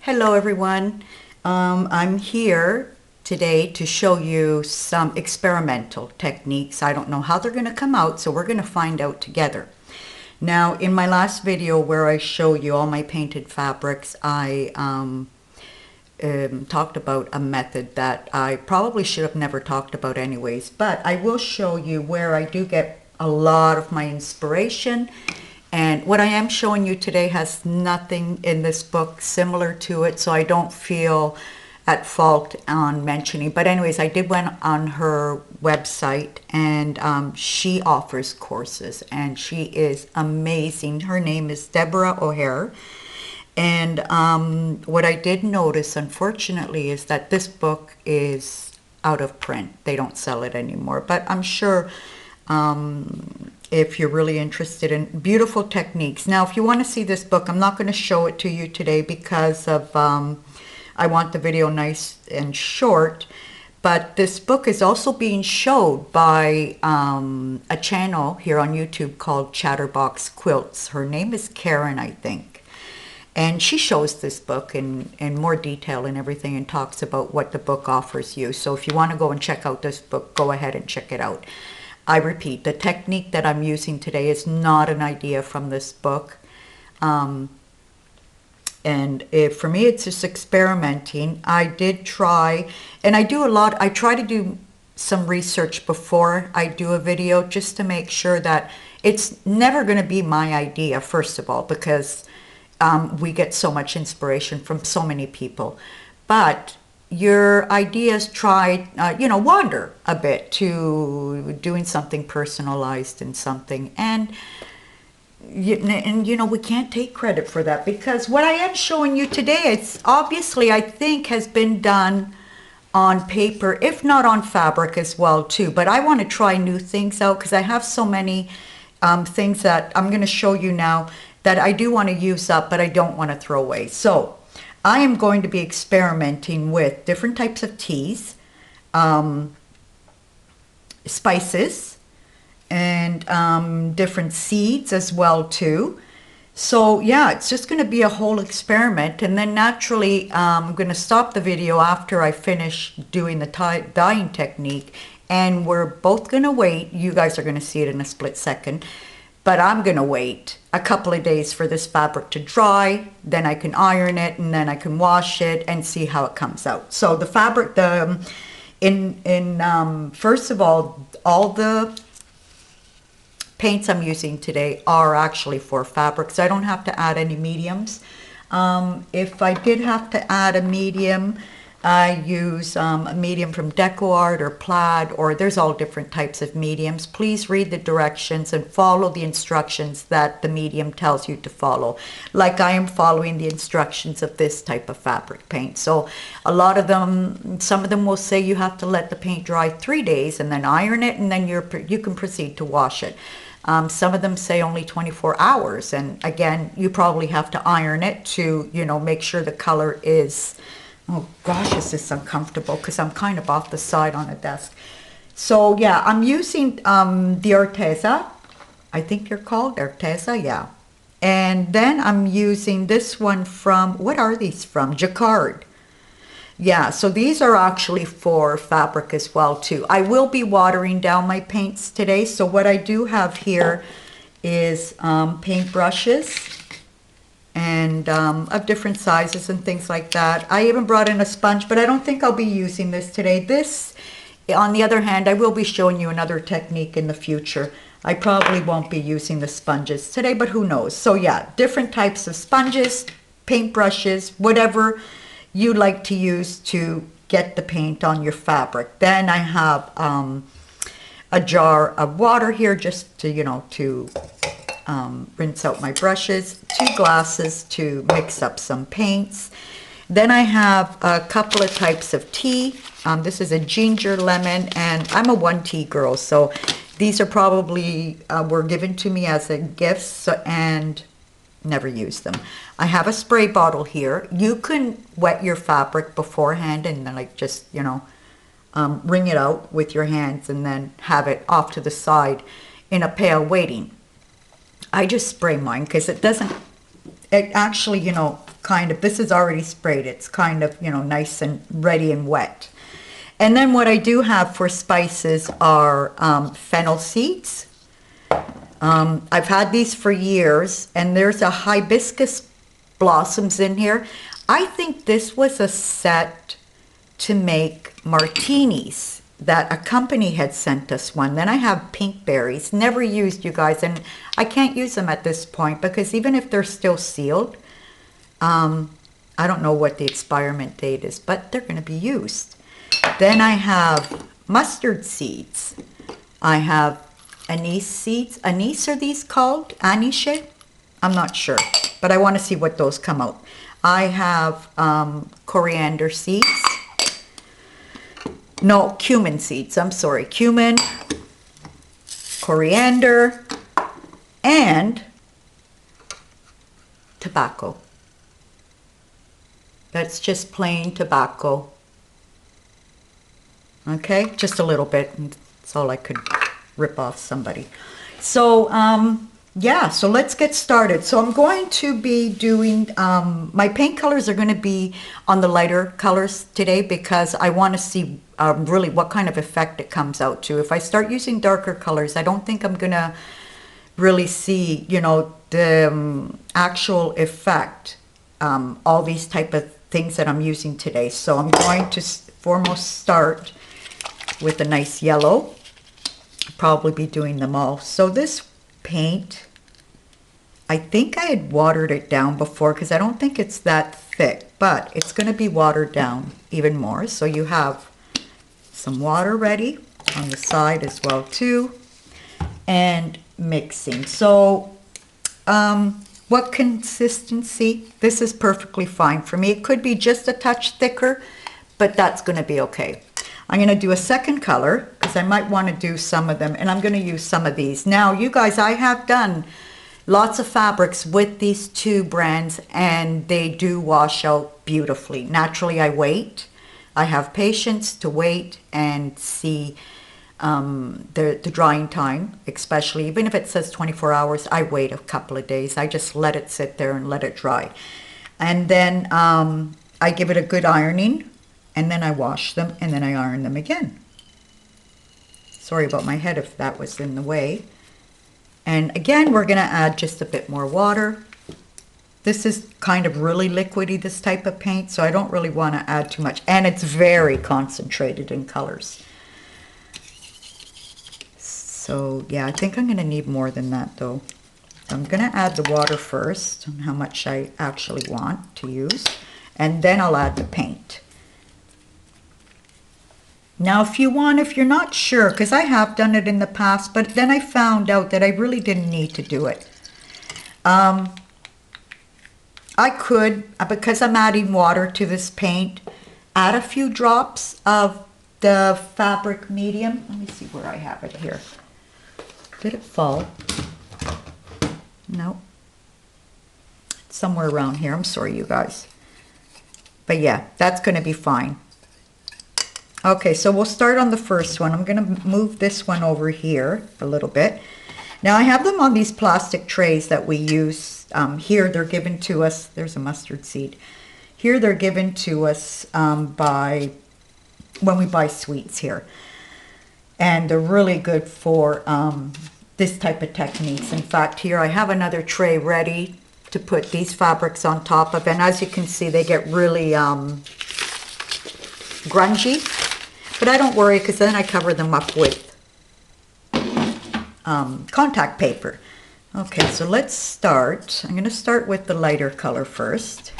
Hello everyone. I'm here today to show you some experimental techniques. I don't know how they're going to come out, so we're going to find out together. Now, in my last video where I show you all my painted fabrics, I talked about a method that I probably should have never talked about anyways, but I will show you where I do get a lot of my inspiration. And what I am showing you today has nothing in this book similar to it, so I don't feel at fault on mentioning. But anyways, I did went on her website, and she offers courses, and she is amazing. Her name is Deborah O'Hare. And what I did notice, unfortunately, is that this book is out of print. They don't sell it anymore. But I'm sure if you're really interested in beautiful techniques. Now, if you want to see this book, I'm not going to show it to you today because of I want the video nice and short. But this book is also being showed by a channel here on YouTube called Chatterbox Quilts. Her name is Karen, I think. And she shows this book in more detail and everything and talks about what the book offers you. So if you want to go and check out this book, go ahead and check it out. I repeat, the technique that I'm using today is not an idea from this book. For me, it's just experimenting. I did try, and I try to do some research before I do a video just to make sure that it's never going to be my idea, first of all, because we get so much inspiration from so many people. But your ideas wander a bit to doing something personalized and something. And we can't take credit for that, because what I am showing you today, it's obviously, I think, has been done on paper, if not on fabric as well too. But I want to try new things out because I have so many things that I'm going to show you now that I do want to use up, but I don't want to throw away. So I am going to be experimenting with different types of teas, spices, and different seeds as well too. So yeah, it's just going to be a whole experiment. And then naturally, I'm going to stop the video after I finish doing the dyeing technique. And we're both going to wait. You guys are going to see it in a split second. But I'm going to wait a couple of days for this fabric to dry. Then I can iron it, and then I can wash it and see how it comes out. So the fabric, first of all the paints I'm using today are actually for fabric, so I don't have to add any mediums. If I did have to add a medium, I use a medium from DecoArt or Plaid, or there's all different types of mediums. Please read the directions and follow the instructions that the medium tells you to follow. Like I am following the instructions of this type of fabric paint. So a lot of them, some of them will say you have to let the paint dry 3 days and then iron it, and then you can proceed to wash it. Some of them say only 24 hours. And again, you probably have to iron it to, make sure the color is... Oh gosh, this is uncomfortable because I'm kind of off the side on a desk. So yeah, I'm using the Arteza. I think you're called Arteza, yeah. And then I'm using this one from, what are these from? Jacquard. Yeah, so these are actually for fabric as well too. I will be watering down my paints today. So what I do have here is paint brushes, and of different sizes and things like that. I even brought in a sponge, but I don't think I'll be using this today. This, on the other hand, I will be showing you another technique in the future. I probably won't be using the sponges today, but who knows. So yeah, different types of sponges, paint brushes, whatever you like to use to get the paint on your fabric. Then I have a jar of water here just to, rinse out my brushes, 2 glasses to mix up some paints. Then I have a couple of types of tea. This is a ginger lemon, and I'm a 1 tea girl, so these are probably were given to me as a gift, and never used them. I have a spray bottle here. You can wet your fabric beforehand and then just wring it out with your hands and then have it off to the side in a pail waiting. I just spray mine because it actually, kind of, this is already sprayed. It's kind of, you know, nice and ready and wet. And then what I do have for spices are fennel seeds. I've had these for years, and there's a hibiscus blossoms in here. I think this was a set to make martinis that a company had sent us one. Then I have pink berries, never used, you guys, and I can't use them at this point because even if they're still sealed, I don't know what the expiration date is, but they're going to be used. Then I have mustard seeds. I have anise seeds. Anise, are these called? Aniche? I'm not sure, but I want to see what those come out. I have coriander seeds. No, cumin seeds. I'm sorry. Cumin, coriander, and tobacco. That's just plain tobacco. Okay, just a little bit. That's all I could rip off somebody. So, yeah, so let's get started. So I'm going to be doing, my paint colors are going to be on the lighter colors today because I want to see really what kind of effect it comes out to. If I start using darker colors, I don't think I'm going to really see, you know, the actual effect, all these type of things that I'm using today. So I'm going to foremost start with a nice yellow. Probably be doing them all. So this paint, I think I had watered it down before because I don't think it's that thick, but it's going to be watered down even more. So you have some water ready on the side as well too, and mixing. So what consistency? This is perfectly fine for me. It could be just a touch thicker, but that's going to be okay. I'm going to do a second color because I might want to do some of them, and I'm going to use some of these. Now, you guys, I have done lots of fabrics with these two brands, and they do wash out beautifully. Naturally, I wait. I have patience to wait and see the drying time, especially even if it says 24 hours, I wait a couple of days. I just let it sit there and let it dry. And then I give it a good ironing, and then I wash them, and then I iron them again. Sorry about my head if that was in the way. And again, we're going to add just a bit more water. This is kind of really liquidy, this type of paint, so I don't really want to add too much. And it's very concentrated in colors. So yeah, I think I'm going to need more than that though. I'm going to add the water first, how much I actually want to use, and then I'll add the paint. Now, if you're not sure, because I have done it in the past, but then I found out that I really didn't need to do it. I could, because I'm adding water to this paint, add a few drops of the fabric medium. Let me see where I have it here. Did it fall? No. It's somewhere around here. I'm sorry, you guys. But yeah, that's going to be fine. Okay, so we'll start on the first one. I'm going to move this one over here a little bit. Now I have them on these plastic trays that we use. Here they're given to us. There's a mustard seed. Here they're given to us when we buy sweets here. And they're really good for this type of techniques. In fact, here I have another tray ready to put these fabrics on top of. And as you can see, they get really grungy. But I don't worry because then I cover them up with contact paper. Okay, so let's start. I'm going to start with the lighter color first.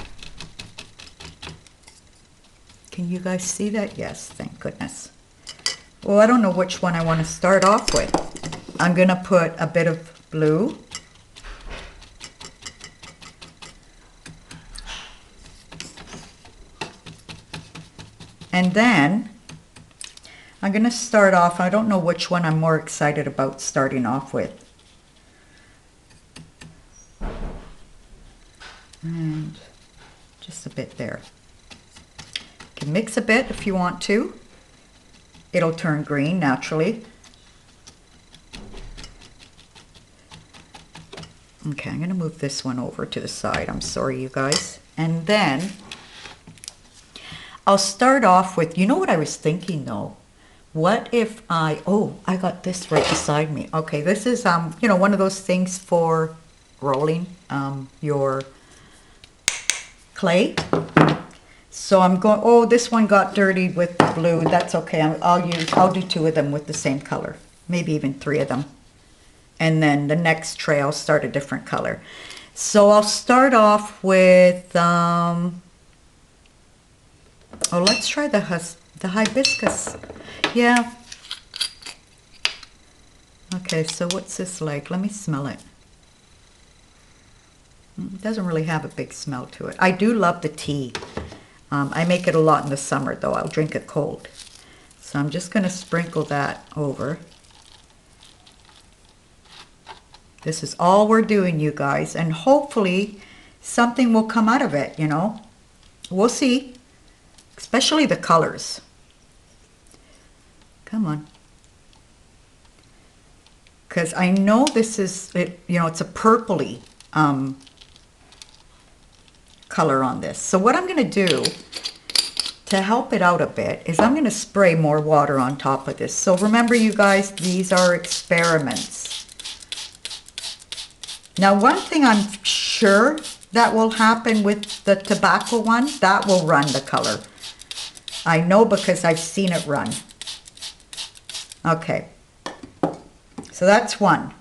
Can you guys see that? Yes, thank goodness. Well, I don't know which one I want to start off with. I'm going to put a bit of blue. And then I'm going to start off, I don't know which one I'm more excited about starting off with. And just a bit there. You can mix a bit if you want to. It'll turn green naturally. Okay, I'm going to move this one over to the side. I'm sorry, you guys. And then I'll start off with, you know what I was thinking though? What if I got this right beside me. Okay, this is, you know, one of those things for rolling your clay. So I'm going, oh, this one got dirty with the blue. That's okay. I'll do 2 of them with the same color. Maybe even 3 of them. And then the next tray, I'll start a different color. So I'll start off with, let's try the hibiscus. Yeah. Okay, so what's this like? Let me smell it. It doesn't really have a big smell to it. I do love the tea. I make it a lot in the summer, though. I'll drink it cold. So I'm just going to sprinkle that over. This is all we're doing, you guys. And hopefully something will come out of it, you know. We'll see. Especially the colors. Come on. Because I know this is, you know, it's a purpley color on this. So what I'm going to do to help it out a bit is I'm going to spray more water on top of this. So remember, you guys, these are experiments. Now, one thing I'm sure that will happen with the tobacco one, that will run the color. I know because I've seen it run. Okay. So that's one.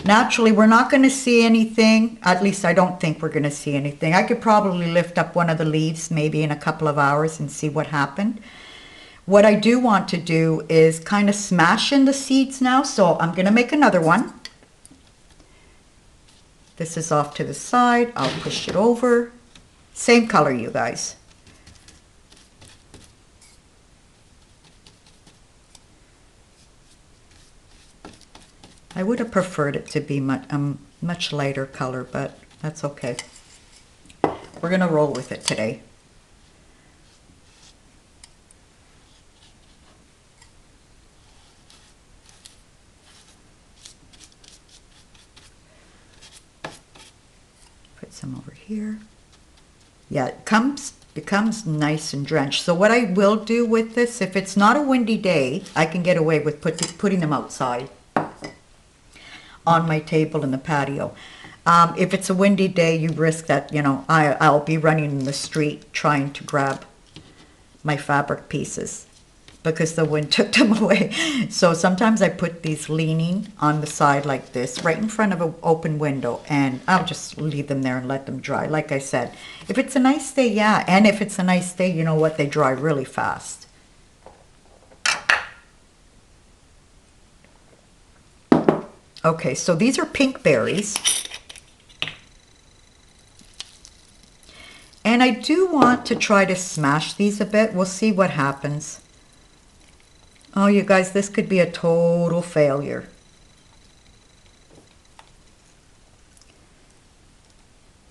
Naturally, we're not going to see anything. At least I don't think we're going to see anything. I could probably lift up one of the leaves maybe in a couple of hours and see what happened. What I do want to do is kind of smash in the seeds now. So I'm going to make another one. This is off to the side. I'll push it over. Same color, you guys. I would have preferred it to be much lighter color, but that's okay. We're going to roll with it today. Put some over here. Yeah, it becomes nice and drenched. So what I will do with this, if it's not a windy day, I can get away with putting them outside on my table in the patio. If it's a windy day, you risk that, you know, I'll be running in the street trying to grab my fabric pieces because the wind took them away. So sometimes I put these leaning on the side like this, right in front of an open window, and I'll just leave them there and let them dry. Like I said, if it's a nice day, yeah, and if it's a nice day, you know what, they dry really fast. Okay, so these are pink berries. And I do want to try to smash these a bit. We'll see what happens. Oh, you guys, this could be a total failure.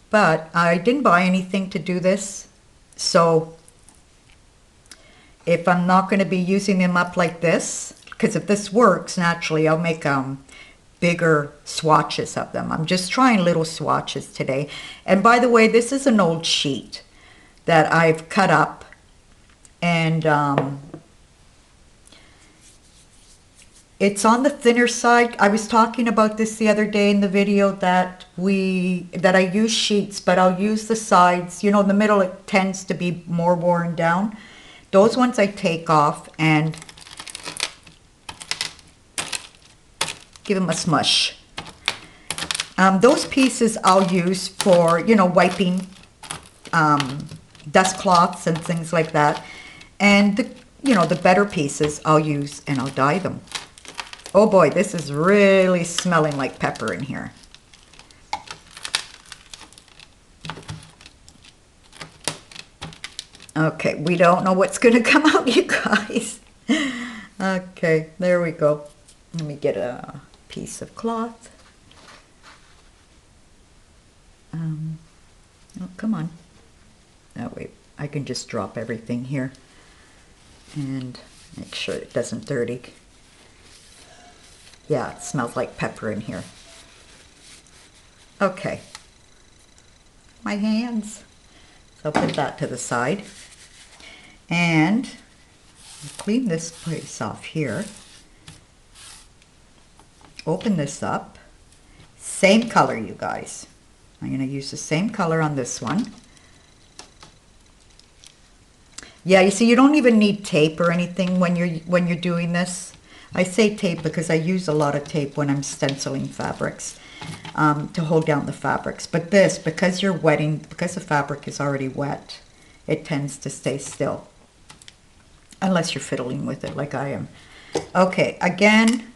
But I didn't buy anything to do this. So if I'm not going to be using them up like this, because if this works, naturally, I'll make bigger swatches of them. I'm just trying little swatches today. And by the way, this is an old sheet that I've cut up, and it's on the thinner side. I was talking about this the other day in the video that I use sheets, but I'll use the sides. You know, in the middle it tends to be more worn down. Those ones I take off and give them a smush. Those pieces I'll use for, you know, wiping dust cloths and things like that. And the, you know, the better pieces I'll use and I'll dye them. Oh boy, this is really smelling like pepper in here. Okay, we don't know what's going to come out, you guys. Okay, there we go. Let me get a piece of cloth. Oh, come on. That way I can just drop everything here and make sure it doesn't dirty. Yeah, it smells like pepper in here. Okay. My hands. So I'll put that to the side. And clean this place off here. Open this up. Same color, you guys. I'm going to use the same color on this one. Yeah, you see, you don't even need tape or anything when you're doing this. I say tape because I use a lot of tape when I'm stenciling fabrics to hold down the fabrics. But this, because you're wetting, because the fabric is already wet, it tends to stay still. Unless you're fiddling with it like I am. Okay, again,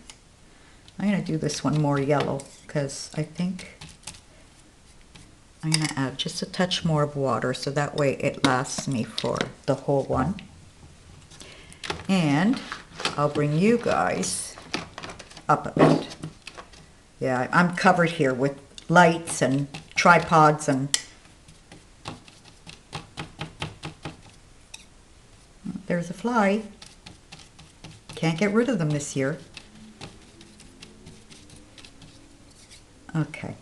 I'm going to do this one more yellow because I think I'm going to add just a touch more of water so that way it lasts me for the whole one. And I'll bring you guys up a bit. Yeah, I'm covered here with lights and tripods and there's a fly. Can't get rid of them this year. Okay.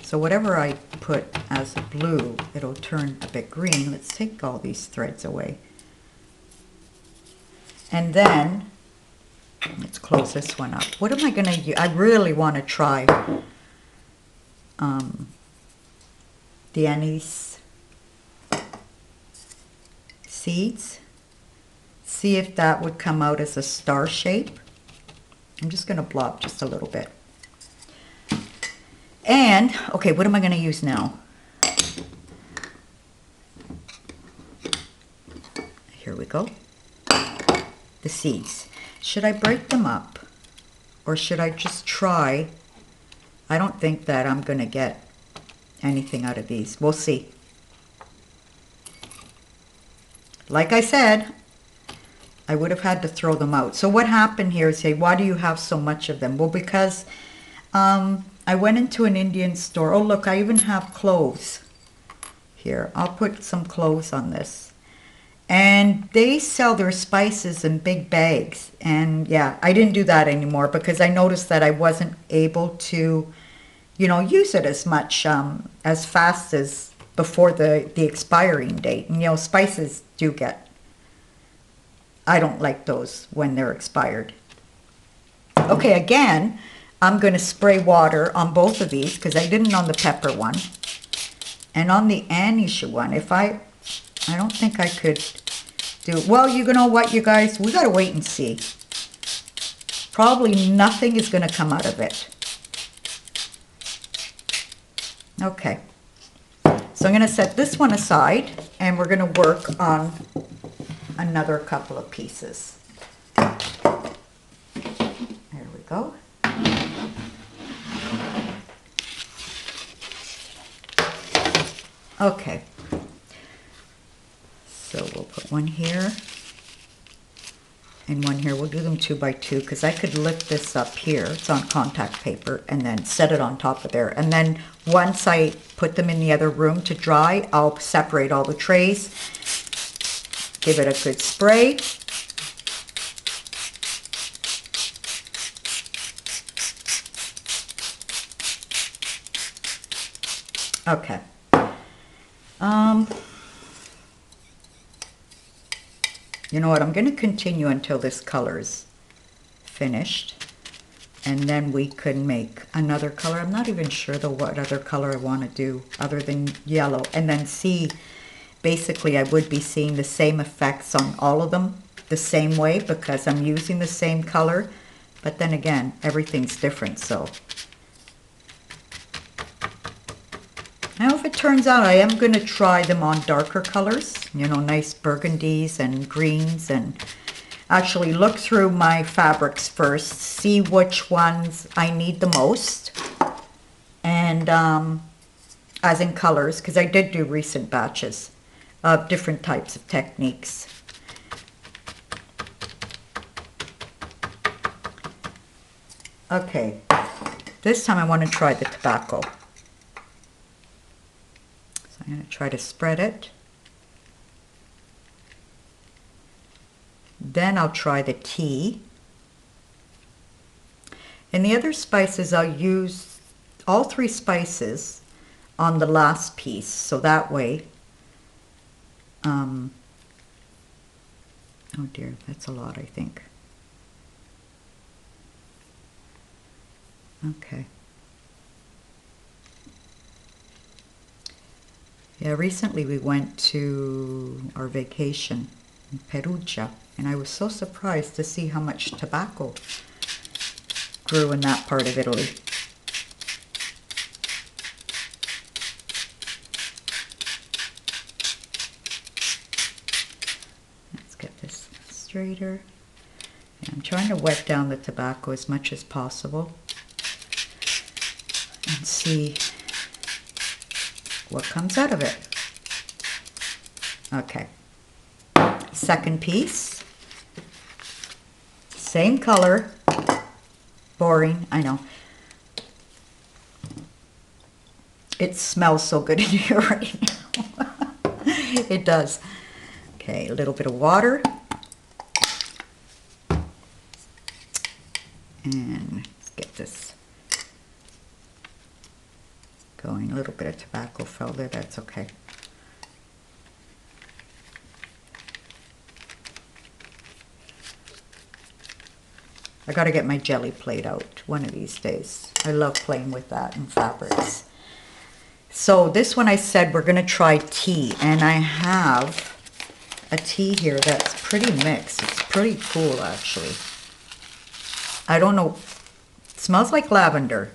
So whatever I put as a blue, it'll turn a bit green. Let's take all these threads away. And then, let's close this one up. What am I going to use? I really want to try the anise seeds. See if that would come out as a star shape. I'm just going to blob just a little bit. And, okay, what am I going to use now? Here we go. The seeds. Should I break them up? Or should I just try? I don't think that I'm going to get anything out of these. We'll see. Like I said, I would have had to throw them out. So what happened here is, say, why do you have so much of them? Well, because I went into an Indian store. Oh, look, I even have cloves here. I'll put some cloves on this. And they sell their spices in big bags. And yeah, I didn't do that anymore because I noticed that I wasn't able to, you know, use it as much, as fast as before the expiring date. And, you know, spices do get, I don't like those when they're expired. Okay, again, I'm going to spray water on both of these because I didn't on the pepper one. And on the anisha one, if I don't think I could do, well, you know what, you guys, we got to wait and see. Probably nothing is going to come out of it. Okay. So I'm going to set this one aside and we're going to work on another couple of pieces. There we go. Okay. So we'll put one here and one here. We'll do them 2 by 2 because I could lift this up here. It's on contact paper and then set it on top of there. And then once I put them in the other room to dry, I'll separate all the trays, give it a good spray. Okay. You know what, I'm going to continue until this color is finished. And then we could make another color. I'm not even sure though what other color I want to do other than yellow. And then see, basically I would be seeing the same effects on all of them the same way because I'm using the same color. But then again, everything's different, so. Now if it turns out I am going to try them on darker colors, you know, nice burgundies and greens, and actually look through my fabrics first, see which ones I need the most, and as in colors, because I did do recent batches of different types of techniques. Okay, this time I want to try the tobacco. I'm going to try to spread it. Then I'll try the tea. And the other spices, I'll use all 3 spices on the last piece. So that way Oh dear, that's a lot, I think. Okay. Yeah, recently we went to our vacation in Perugia, and I was so surprised to see how much tobacco grew in that part of Italy. Let's get this straighter. And I'm trying to wet down the tobacco as much as possible and see what comes out of it. Okay. Second piece. Same color. Boring, I know. It smells so good in here right now. It does. Okay, a little bit of water. And let's get this going. A little bit of tobacco fell there, that's okay. I gotta get my jelly plate out one of these days. I love playing with that in fabrics. So this one I said we're gonna try tea, and I have a tea here that's pretty mixed. It's pretty cool actually. I don't know, it smells like lavender.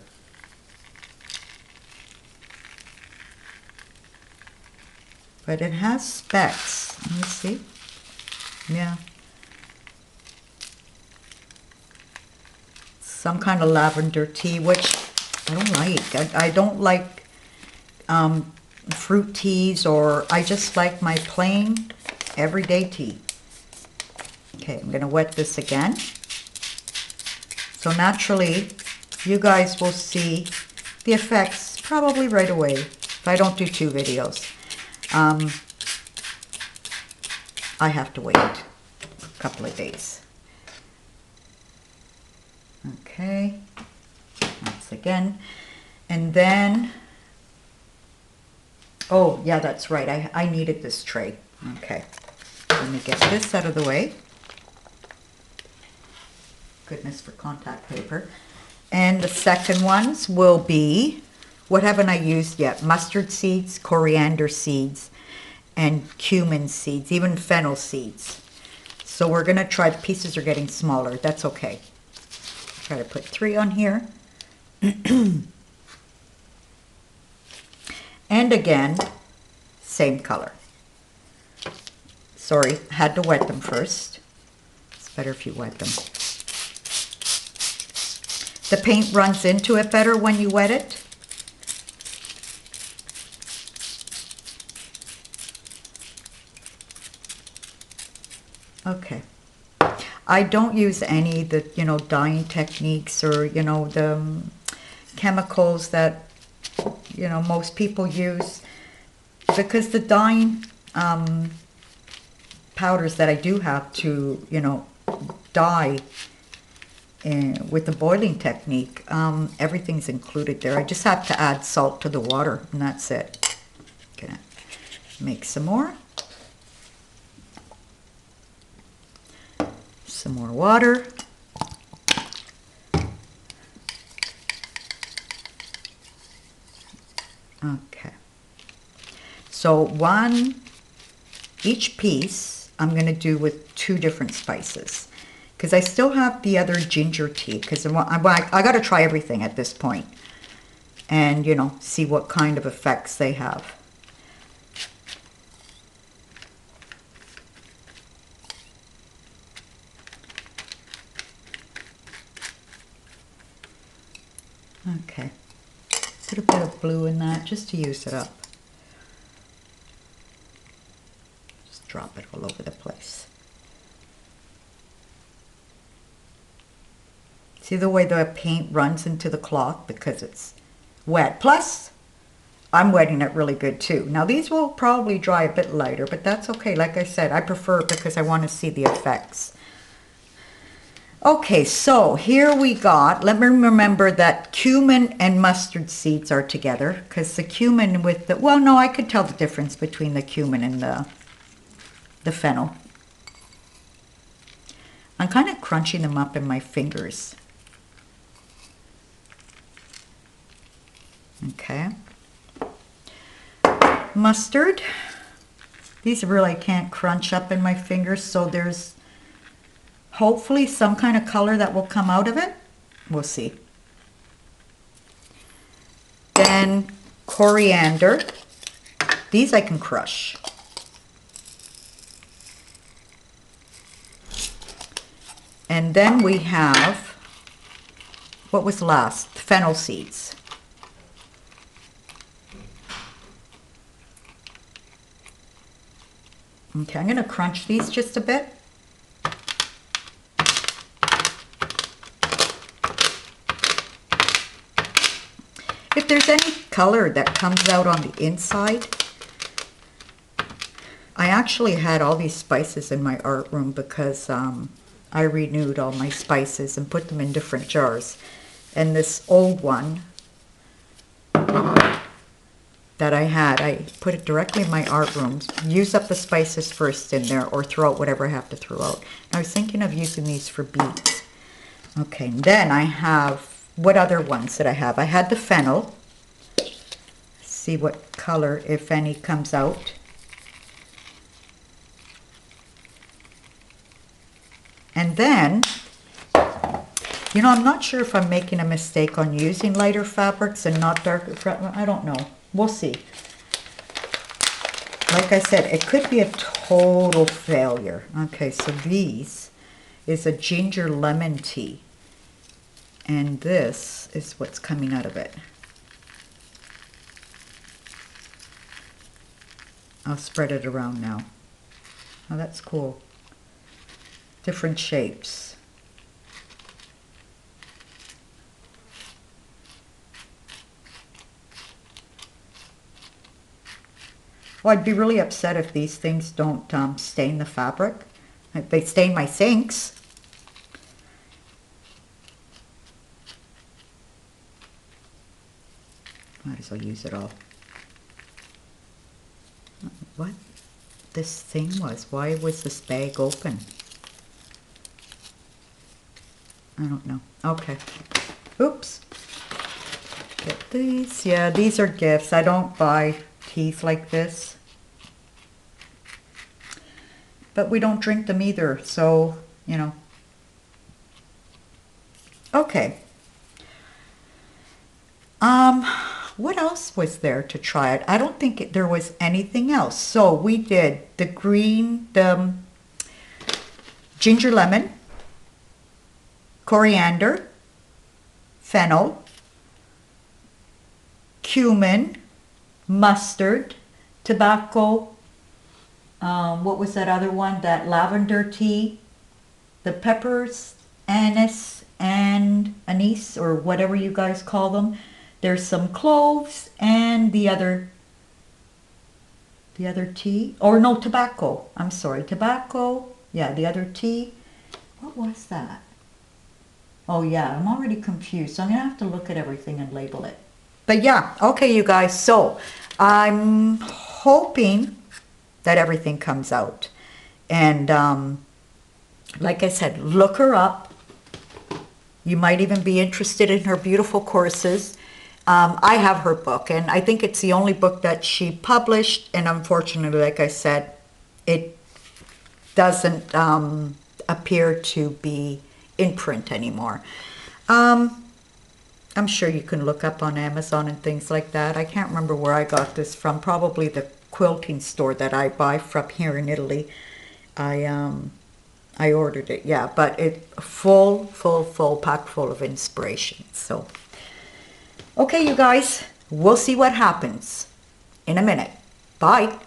But it has specks. Let me see. Yeah. Some kind of lavender tea, which I don't like. I don't like fruit teas, or I just like my plain everyday tea. Okay, I'm going to wet this again. So naturally, you guys will see the effects probably right away if I don't do 2 videos. I have to wait a couple of days. Okay, once again, and then, oh yeah, that's right, I needed this tray. Okay, let me get this out of the way. Goodness for contact paper. And the second ones will be, what haven't I used yet? Mustard seeds, coriander seeds, and cumin seeds, even fennel seeds. So we're gonna try, the pieces are getting smaller, that's okay. Try to put 3 on here. And again, same color. Sorry, had to wet them first. It's better if you wet them. The paint runs into it better when you wet it. Okay. I don't use any of the, dyeing techniques or, the chemicals that, most people use, because the dyeing powders that I do have to, dye with the boiling technique, everything's included there. I just have to add salt to the water, and that's it. Gonna make some more. Some more water. Okay. So each piece I'm going to do with 2 different spices, because I still have the other ginger tea, because I got to try everything at this point and, see what kind of effects they have. Okay, put a bit of blue in that just to use it up. Just drop it all over the place. See the way the paint runs into the cloth because it's wet. Plus, I'm wetting it really good too. Now these will probably dry a bit lighter, but that's okay. Like I said, I prefer it because I want to see the effects. Okay, so here we got, let me remember that cumin and mustard seeds are together, because the cumin with the, well, no, I could tell the difference between the cumin and the the fennel. I'm kind of crunching them up in my fingers. Okay. Mustard. These really can't crunch up in my fingers, so there's hopefully some kind of color that will come out of it. We'll see. Then coriander. These I can crush. And then we have, what was last? Fennel seeds. Okay, I'm going to crunch these just a bit. If there's any color that comes out on the inside, I actually had all these spices in my art room because I renewed all my spices and put them in different jars. And this old one that I had, I put it directly in my art room. Use up the spices first in there or throw out whatever I have to throw out. And I was thinking of using these for beads. Okay, then I have, what other ones did I have? I had the fennel. See what color, if any, comes out. And then, you know, I'm not sure if I'm making a mistake on using lighter fabrics and not darker fabrics. I don't know. We'll see. Like I said, it could be a total failure. Okay, so these is a ginger lemon tea. And this is what's coming out of it. I'll spread it around now. Oh, that's cool. Different shapes. Well, I'd be really upset if these things don't stain the fabric. They stain my sinks. Might as well use it all. What this thing was? Why was this bag open? I don't know. Okay. Oops. Get these. Yeah, these are gifts. I don't buy teas like this. But we don't drink them either, so, you know. Okay. What else was there to try it? I don't think there was anything else. So we did the green, the ginger lemon, coriander, fennel, cumin, mustard, tobacco, what was that other one? That lavender tea, the peppers, anise, and anise, or whatever you guys call them. There's some cloves and the other tea, or no, tobacco. I'm sorry, tobacco. Yeah, the other tea. What was that? Oh yeah, I'm already confused. So I'm gonna have to look at everything and label it. But yeah, okay, you guys. So I'm hoping that everything comes out. And like I said, look her up. You might even be interested in her beautiful courses. I have her book, and I think it's the only book that she published, and unfortunately, like I said, it doesn't appear to be in print anymore. I'm sure you can look up on Amazon and things like that. I can't remember where I got this from, probably the quilting store that I buy from here in Italy. I ordered it, yeah, but it full pack full of inspiration. So okay, you guys, we'll see what happens in a minute. Bye.